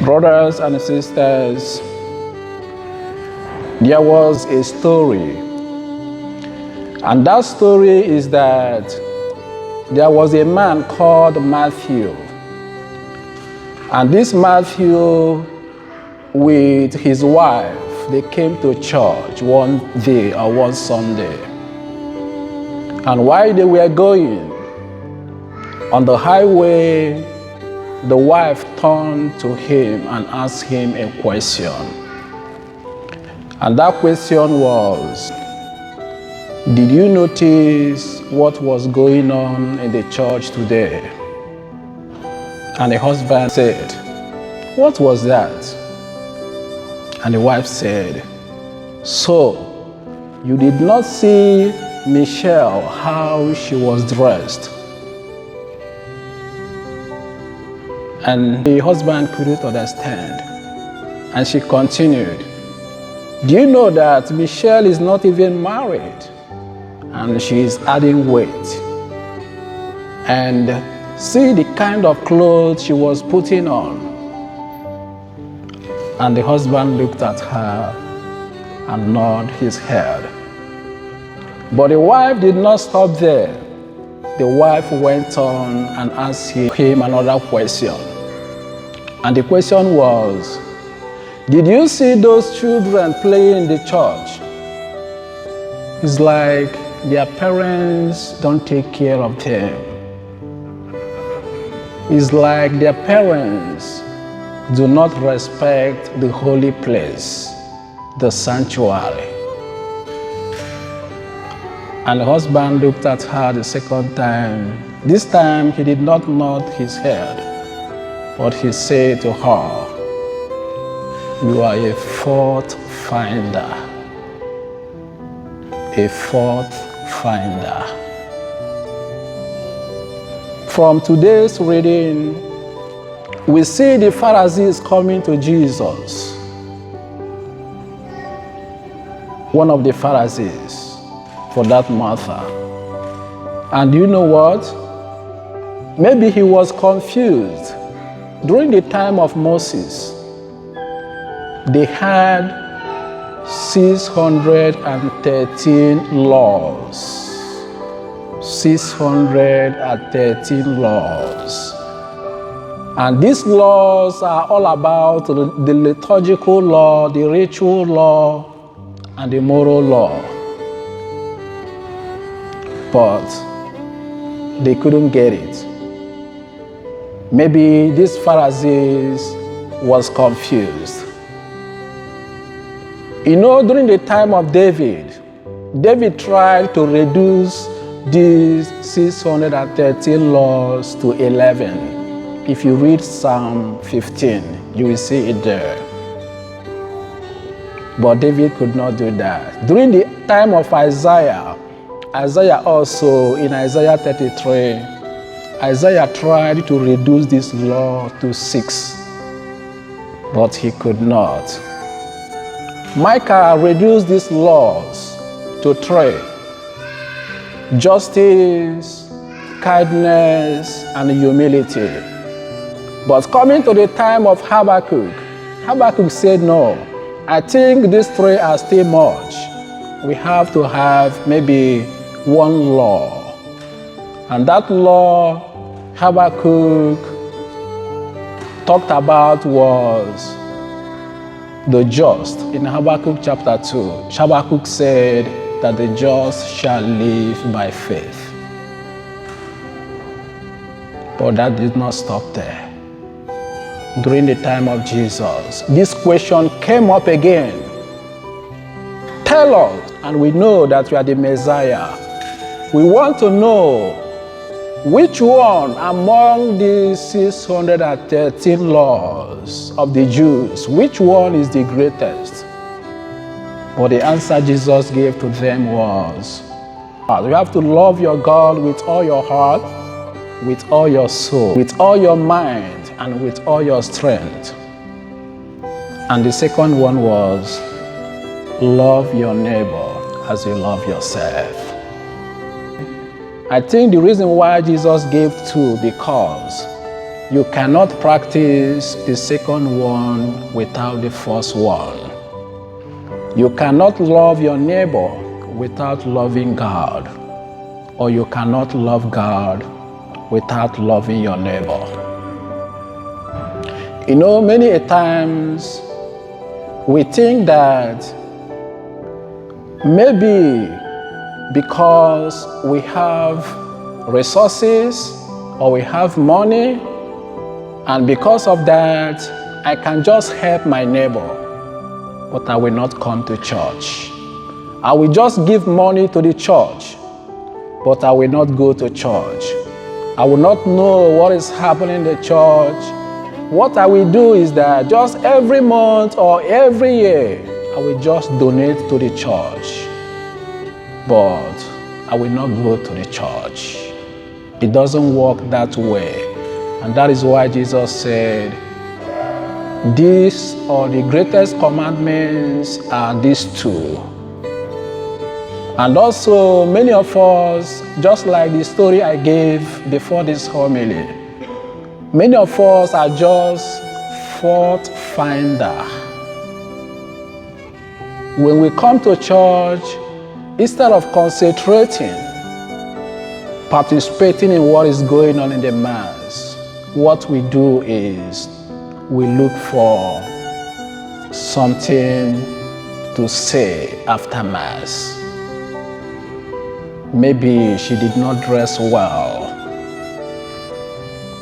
Brothers and sisters, there was a story, and that story is that there was a man called Matthew, and this Matthew with his wife, they came to church one day or one Sunday, and while they were going on the highway, the wife turned to him and asked him a question. And that question was, did you notice what was going on in the church today? And the husband said, what was that? And the wife said, so you did not see Michelle, how she was dressed? And the husband couldn't understand. And she continued, do you know that Michelle is not even married? And she is adding weight. And see the kind of clothes she was putting on. And the husband looked at her and nodded his head. But the wife did not stop there. The wife went on and asked him another question. And the question was, did you see those children playing in the church? It's like their parents don't take care of them. It's like their parents do not respect the holy place, the sanctuary. And the husband looked at her the second time. This time he did not nod his head, but he said to her, you are a fault finder. A fault finder. From today's reading, we see the Pharisees coming to Jesus. One of the Pharisees, for that matter. And you know what? Maybe he was confused. During the time of Moses, they had 613 laws. 613 laws. And these laws are all about the liturgical law, the ritual law, and the moral law. But they couldn't get it. Maybe these Pharisees was confused. You know, during the time of David tried to reduce these 613 laws to 11. If you read Psalm 15, you will see it there. But David could not do that. During the time of Isaiah also, in Isaiah 33, Isaiah tried to reduce this law to 6, but he could not. Micah reduced these laws to 3: justice, kindness, and humility. But coming to the time of Habakkuk said, no, I think these 3 are still much. We have to have maybe one law. And that law Habakkuk talked about was the just. In Habakkuk chapter 2, Habakkuk said that the just shall live by faith. But that did not stop there. During the time of Jesus, this question came up again. Tell us, and we know that you are the Messiah. We want to know which one among these 613 laws of the Jews, which one is the greatest? But the answer Jesus gave to them was, you have to love your God with all your heart, with all your soul, with all your mind, and with all your strength. And the second one was, love your neighbor as you love yourself. I think the reason why Jesus gave 2, because you cannot practice the second one without the first one. You cannot love your neighbor without loving God, or you cannot love God without loving your neighbor. You know, many a times we think that maybe because we have resources or we have money, and because of that, I can just help my neighbor, but I will not come to church. I will just give money to the church, but I will not go to church. I will not know what is happening in the church. What I will do is that just every month or every year, I will just donate to the church, but I will not go to the church. It doesn't work that way. And that is why Jesus said, these are the greatest commandments are these two. And also many of us, just like the story I gave before this homily, many of us are just fault finder. When we come to church, instead of concentrating, participating in what is going on in the mass, what we do is we look for something to say after mass. Maybe she did not dress well.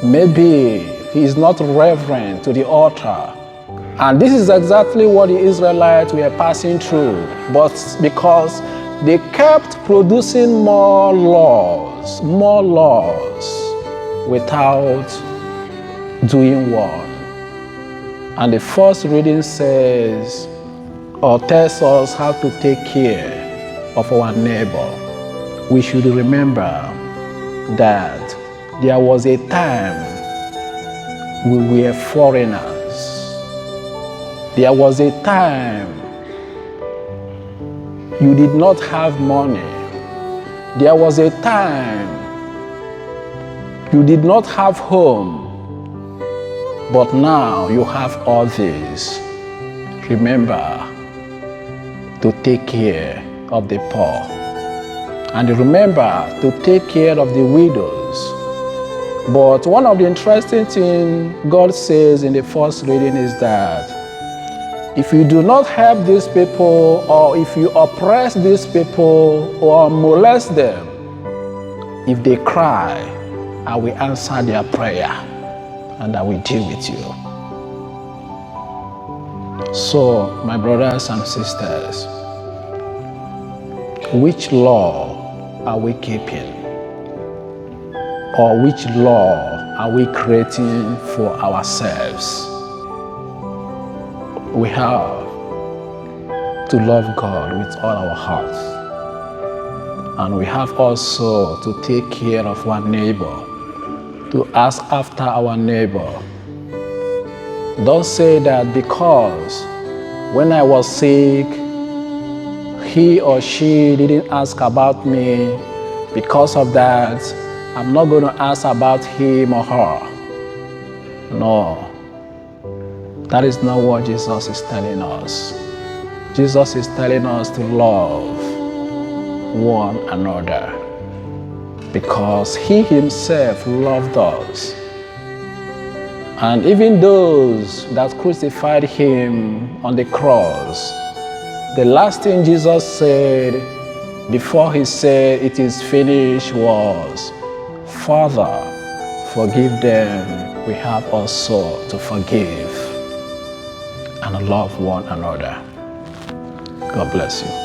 Maybe he is not reverent to the altar. And this is exactly what the Israelites were passing through. But because they kept producing more laws without doing one. And the first reading says, or tells us how to take care of our neighbor. We should remember that there was a time we were foreigners. There was a time you did not have money. There was a time you did not have home. But now you have all this. Remember to take care of the poor. And remember to take care of the widows. But one of the interesting things God says in the first reading is that if you do not help these people, or if you oppress these people or molest them, if they cry, I will answer their prayer and I will deal with you. So, my brothers and sisters, which law are we keeping? Or which law are we creating for ourselves? We have to love God with all our hearts. And we have also to take care of our neighbor, to ask after our neighbor. Don't say that because when I was sick, he or she didn't ask about me. Because of that, I'm not going to ask about him or her. No. That is not what Jesus is telling us. Jesus is telling us to love one another because he himself loved us. And even those that crucified him on the cross, the last thing Jesus said before he said it is finished was, Father, forgive them. We have also to forgive and love one another. God bless you.